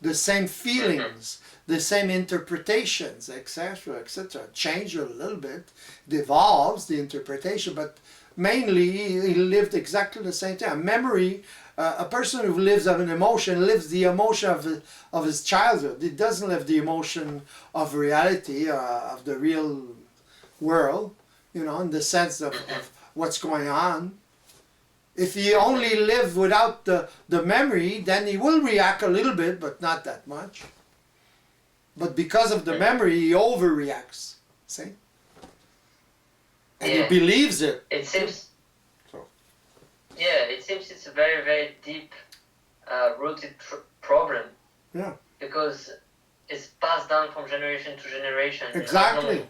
the same feelings, the same interpretations, etc., etc. Change a little bit, it evolves the interpretation, but mainly he lived exactly the same thing. Memory, a person who lives of an emotion lives the emotion of his childhood. He doesn't live the emotion of reality, of the real world, you know, in the sense of what's going on. If he only lived without the memory, then he will react a little bit, but not that much. But because of the memory, he overreacts, see? And he believes it. It seems... Yeah, it seems it's a very, very deep rooted problem. Yeah. Because it's passed down from generation to generation. Exactly.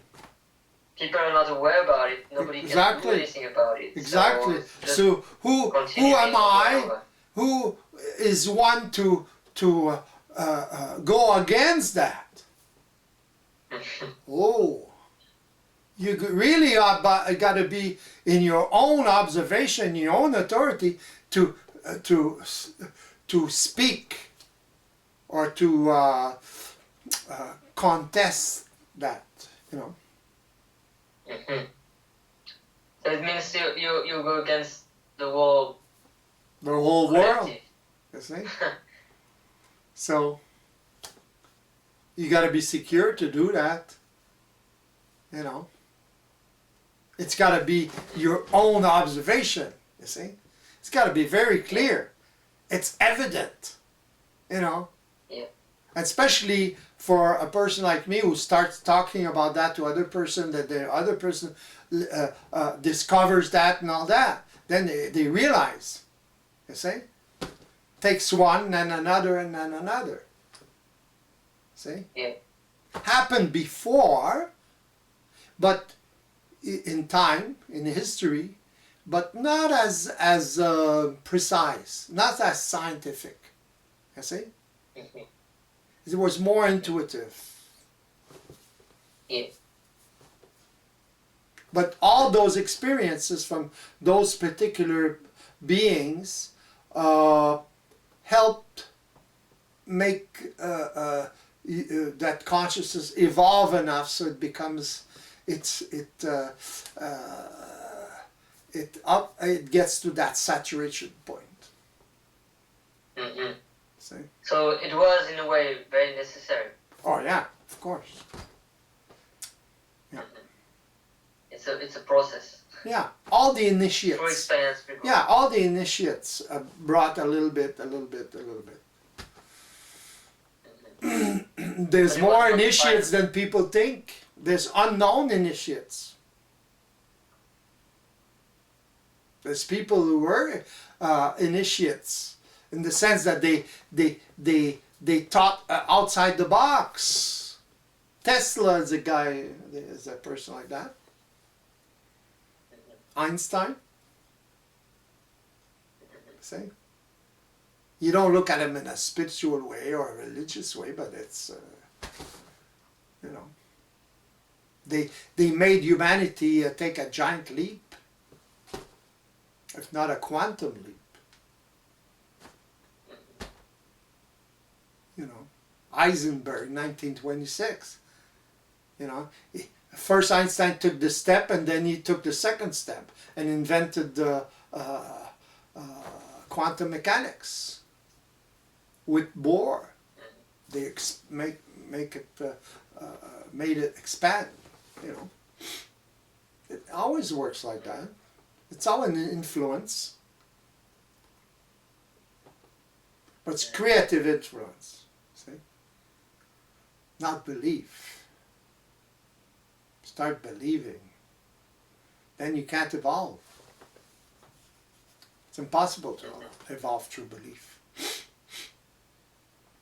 People are not aware about it. Nobody can do anything about it. Exactly. So who am I? Who is one to go against that? Oh, you really got to be in your own observation, your own authority to speak or to contest that, you know. So it means you go against the whole world, you see? So you got to be secure to do that, you know. It's got to be your own observation, you see. It's got to be very clear. It's evident, you know. Yeah. Especially for a person like me who starts talking about that to other person, that the other person discovers that and all that. Then they realize, you see. Takes one and another and then another. See? Yeah. Happened before, but in time, in history, but not as precise, not as scientific. You see? It was more intuitive. Yeah. But all those experiences from those particular beings helped make that consciousness evolve enough so it becomes it gets to that saturation point. See? So it was in a way very necessary. Oh yeah, of course. Yeah. It's a process. Yeah, all the initiates. Through experience, people. Yeah, all the initiates brought a little bit. There's more initiates than people think. There's unknown initiates. There's people who were initiates in the sense that they thought outside the box. Tesla is a person like that. Einstein. See? You don't look at him in a spiritual way or a religious way, but it's, you know, they made humanity take a giant leap, if not a quantum leap. You know, Heisenberg, 1926. You know, first Einstein took the step, and then he took the second step and invented the quantum mechanics with Bohr. They make it made it expand, you know. It always works like that. It's all an influence. But it's creative influence, see? Not belief. Start believing. Then you can't evolve. It's impossible to evolve through belief.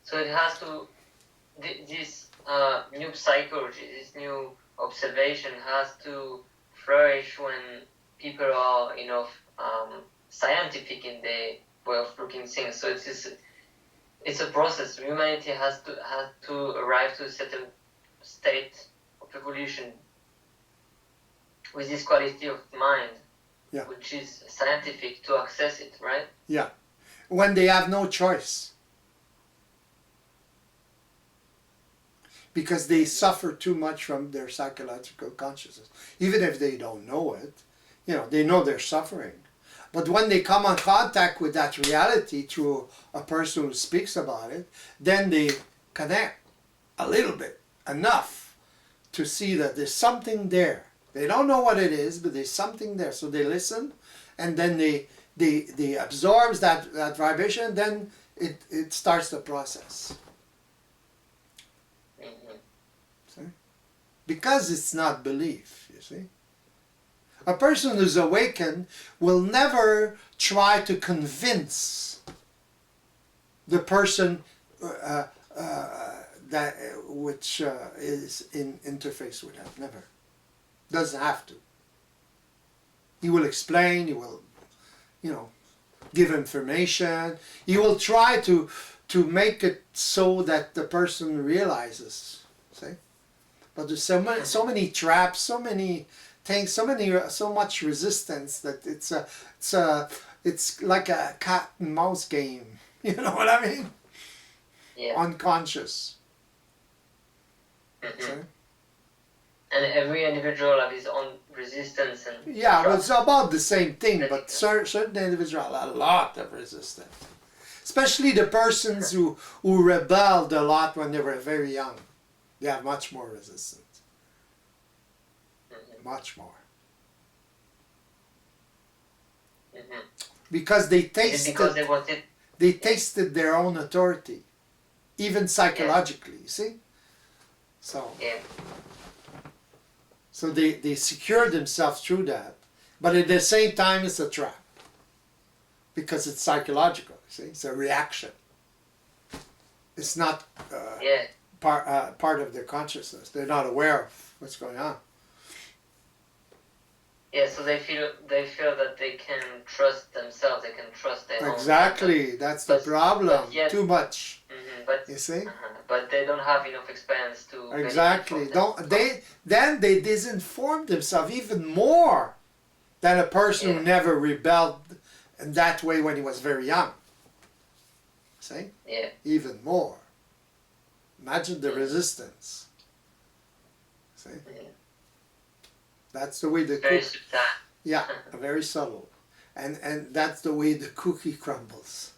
So it has to, this new psychology, this new observation has to flourish when people are enough scientific in their way of looking things. So it's a process. Humanity has to arrive to a certain state of evolution with this quality of mind, yeah. which is scientific to access it, right? Yeah. When they have no choice. Because they suffer too much from their psychological consciousness. Even if they don't know it, you know, they know they're suffering. But when they come in contact with that reality through a person who speaks about it, then they connect a little bit, enough to see that there's something there. They don't know what it is, but there's something there. So they listen, and then they absorb that vibration, then it starts the process. See? Because it's not belief, you see. A person who's awakened will never try to convince the person that which is in interface with him. Never. Doesn't have to. He will explain, he will, you know, give information. He will try to make it so that the person realizes. See? But there's so many traps, so many things, so much resistance that it's like a cat and mouse game. You know what I mean? Yeah. Unconscious. Mm-hmm. And every individual has his own resistance and yeah, well, it's about the same thing, but certain individuals have a lot of resistance. Especially the persons who rebelled a lot when they were very young. They have much more resistance. Mm-hmm. Much more. Mm-hmm. Because they they tasted their own authority, even psychologically, you see? So, yeah. So they secure themselves through that, but at the same time it's a trap. Because it's psychological, you see? It's a reaction. It's not part of their consciousness. They're not aware of what's going on. Yeah, so they feel that they can trust themselves, they can trust their Exactly, that's the problem. Yet, too much. Mm-hmm, but you see? But they don't have enough experience to exactly. Then they disinform themselves even more than a person who never rebelled in that way when he was very young. See? Yeah. Even more. Imagine the resistance. See? Yeah. That's the way the very subtle. Yeah, very subtle. And that's the way the cookie crumbles.